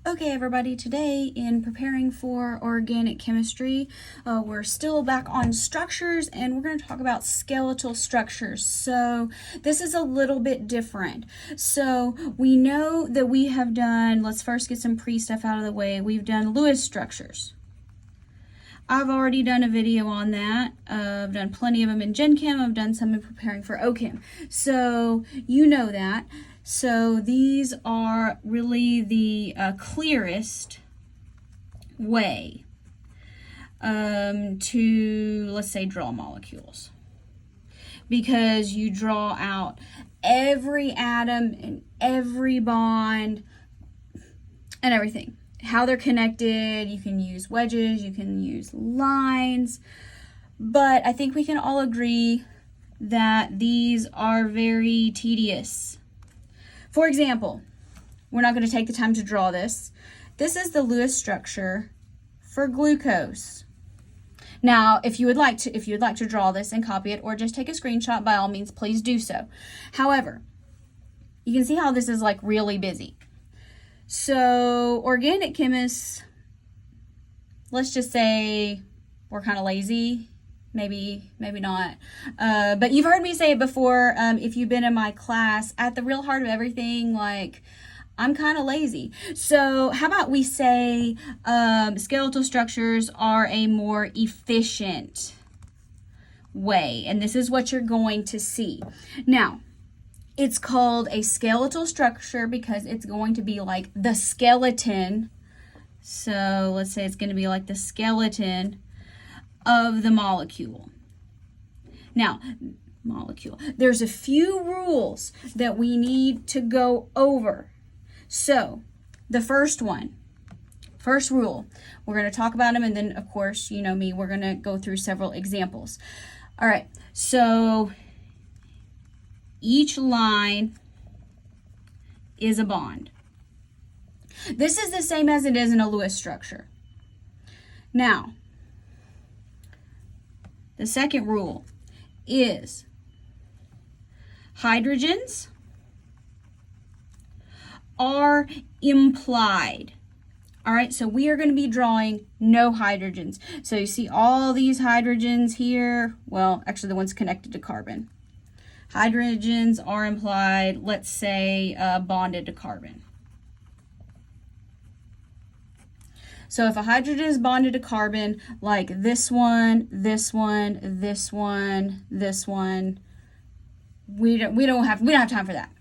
Okay, everybody, today in preparing for organic chemistry, we're still back on structures and we're going to talk about skeletal structures. So this is a little bit different. So we know that we have done, let's first get some pre-stuff out of the way. We've done Lewis structures. I've already done a video on that. I've done plenty of them in Gen Chem. I've done some in preparing for OChem. So you know that. So these are really the clearest way to, let's say, draw molecules. Because you draw out every atom and every bond and everything. How they're connected, you can use wedges, you can use lines, but I think we can all agree that these are very tedious. For example, we're not going to take the time to draw this. This is the Lewis structure for glucose. Now, if you would like to draw this and copy it or just take a screenshot, by all means, please do so. However, you can see how this is like really busy. So organic chemists, let's just say we're kind of lazy, maybe not. But you've heard me say it before, if you've been in my class, at the real heart of everything, like, I'm kind of lazy. So how about we say skeletal structures are a more efficient way, and this is what you're going to see. Now, it's called a skeletal structure because it's going to be like the skeleton. So let's say it's going to be like the skeleton of the molecule. Now, there's a few rules that we need to go over. So the first rule, we're going to talk about them, and then of course, you know me, we're going to go through several examples. All right, so each line is a bond. This is the same as it is in a Lewis structure. Now, the second rule is hydrogens are implied. All right, so we are going to be drawing no hydrogens. So you see all these hydrogens here. Well, actually the ones connected to carbon. Hydrogens are implied, let's say, bonded to carbon. So if a hydrogen is bonded to carbon, like this one, this one, this one, this one, we don't have time for that.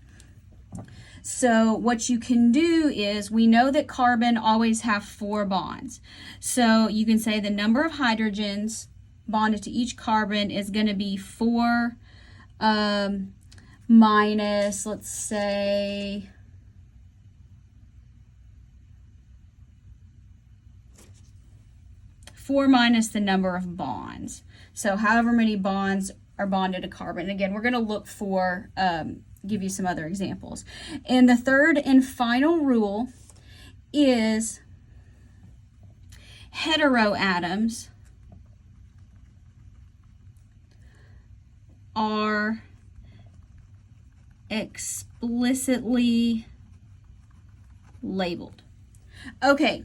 So what you can do is, we know that carbon always have 4 bonds. So you can say the number of hydrogens bonded to each carbon is going to be 4 minus, let's say, minus the number of bonds. So however many bonds are bonded to carbon. Again, we're going to look for, give you some other examples. And the third and final rule is heteroatoms are explicitly labeled. Okay,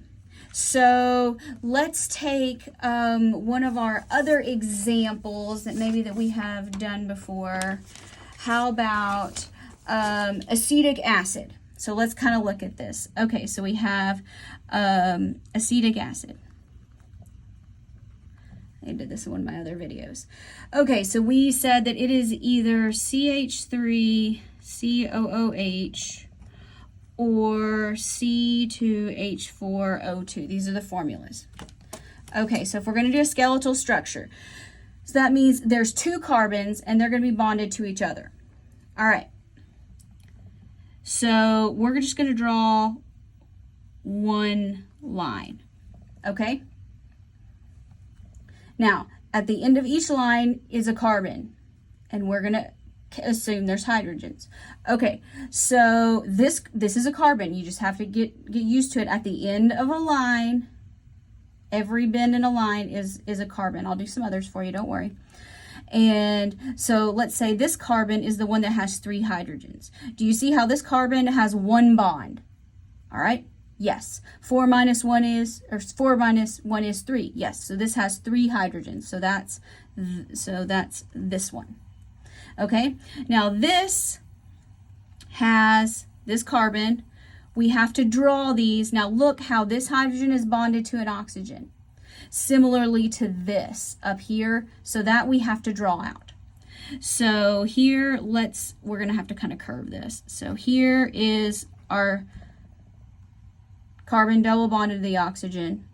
so let's take one of our other examples that we have done before. How about acetic acid? So let's kind of look at this. Okay, so we have acetic acid. I did this in one of my other videos. Okay, so we said that it is either CH3COOH or C2H4O2. These are the formulas. Okay, so if we're going to do a skeletal structure, so that means there's 2 carbons and they're going to be bonded to each other. All right. So we're just going to draw one line. Okay? Now, at the end of each line is a carbon, and we're going to assume there's hydrogens. Okay, so this is a carbon. You just have to get used to it. At the end of a line, every bend in a line is a carbon. I'll do some others for you, don't worry. And so let's say this carbon is the one that has 3 hydrogens. Do you see how this carbon has 1 bond? All right. Yes. 4 minus 1 is, or 4 minus 1 is 3. Yes. So this has 3 hydrogens. So that's this one. Okay. Now this has this carbon. We have to draw these. Now look how this hydrogen is bonded to an oxygen. Similarly to this up here. So that we have to draw out. So here, we're going to have to kind of curve this. So here is our carbon double bonded to the oxygen.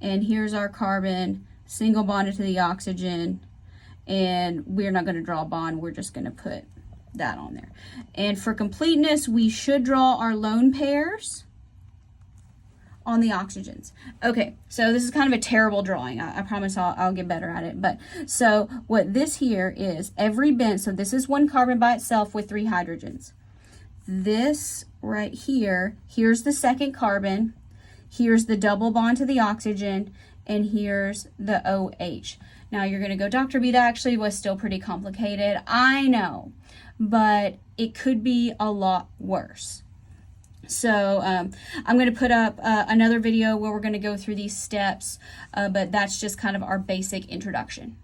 And here's our carbon single bonded to the oxygen. And we're not going to draw a bond. We're just going to put that on there. And for completeness, we should draw our lone pairs on the oxygens. Okay, so this is kind of a terrible drawing. I promise I'll get better at it. But so what this here is, every bend, so this is one carbon by itself with 3 hydrogens. This right here, here's the second carbon, here's the double bond to the oxygen, and here's the OH. Now you're gonna go, Dr. B, that actually was still pretty complicated. I know, but it could be a lot worse. So I'm going to put up another video where we're going to go through these steps, but that's just kind of our basic introduction.